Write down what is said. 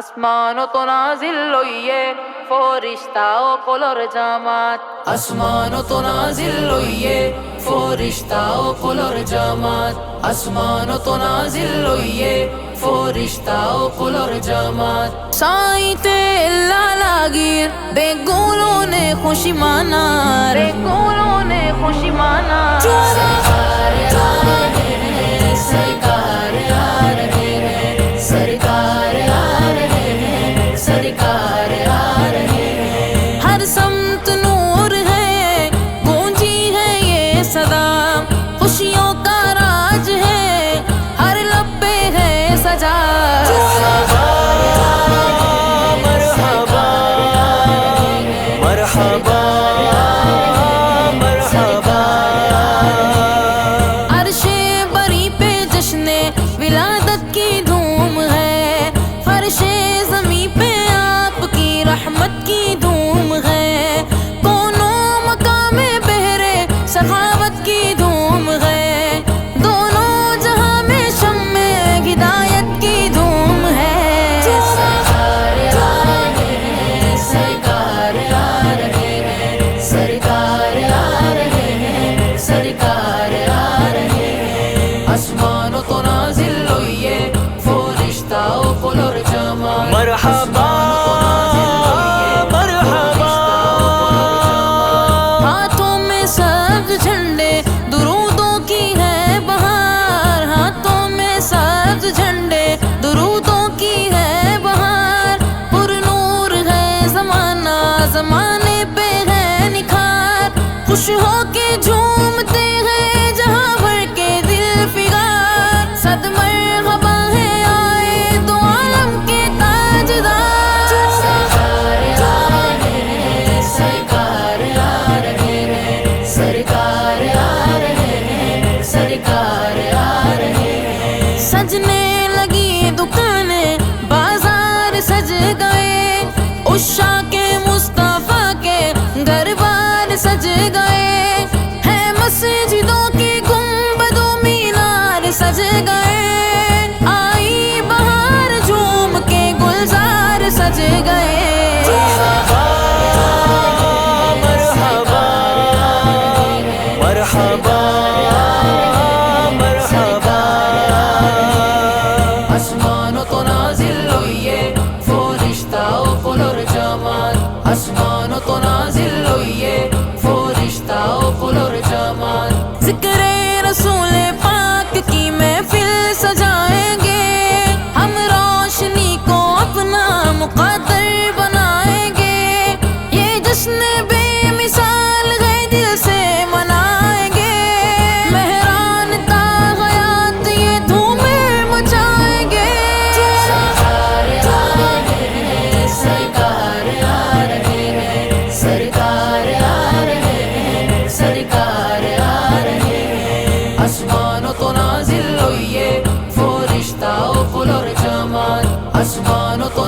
আসমানও তো নাজিল লইয়ে ফরিস্তা ও কলর জামাত, আসমানও তো নাজিল লইয়ে ফরিস্তা ও কলর জামাত, আসমানও তো নাজিল লইয়ে ফরিস্তা ও কলর জামাত। সাইতে লালাগির বেগুলো নে খুশি মানা, বেগুলো নে খুশি মানা। सरकार आ रहे हैं, सरकार आ रहे हैं, सरकार आ रहे हैं, सरकार आ रहे हैं। हर समत नूर है, गूंजी है ये सदा, खुशियों का राज है, हर लब पे है सजा। मरहबा मरहबा मरहबा मरहबा। अर्शे बरी पे जश्ने विलादत की धूम है, फर्शे ज़मीं पे आपकी रहमत की धूम है, कोनों मकामे बहरे सखावत की धूम है, दोनों जहां में शम्मे हिदायत की धूम है। सरकार आ रहे हैं, सरकार आ रहे हैं, सरकार आ रहे हैं, सरकार आ रहे हैं। आसमानों तो नाजिल होइए फरिश्ता ओ कलर जमात, मरहबा मरहबा। हाथों में सब्ज झंडे दुरूदों की है बहार, हाथों में सब्ज झंडे दुरूदों की है बहार, पुरनूर है जमाना, जमाने पे है निखार, खुश हो के झूमते हैं जहां भर के दिल फिगार, सद मरहबा है आए दो आलम के ताजदार। सरकार आ रहे हैं, सरकार आ रहे हैं, सरकार आ रहे हैं, सरकार आ रहे हैं। सजने लगी दुकानें बाजार सज गए, उषा के मुस्तफा के घर बार सज गए, हैं मस्जिदों की गुंबदों मीनार सज गए, आई बहार झूम के गुलजार सज गए। मरहबा मरहबा मरहबा मरहबा। आसमानों तो नाजिल होइए फरिश्ता ओ कलर जमात, आसमानों तो नाजिल होइए फरिश्ता ओ कलर जमात। जिक्रे रसूल पाक की महफिल सजाएंगे, हम रोशनी को अपना मुक़द्दर बनाएंगे, ये जश्न बेमिसाल है दिल से मनाएंगे, मेहरान ता हयात ये धूमें मचाएंगे। सरकार आ रहे हैं, सरकार आ रहे हैं, सरकार आ रहे हैं, सरकार आ रहे हैं। आसमानों तो नाजिल होइए फरिश्ता ओ कलर जमात, आसमानों तो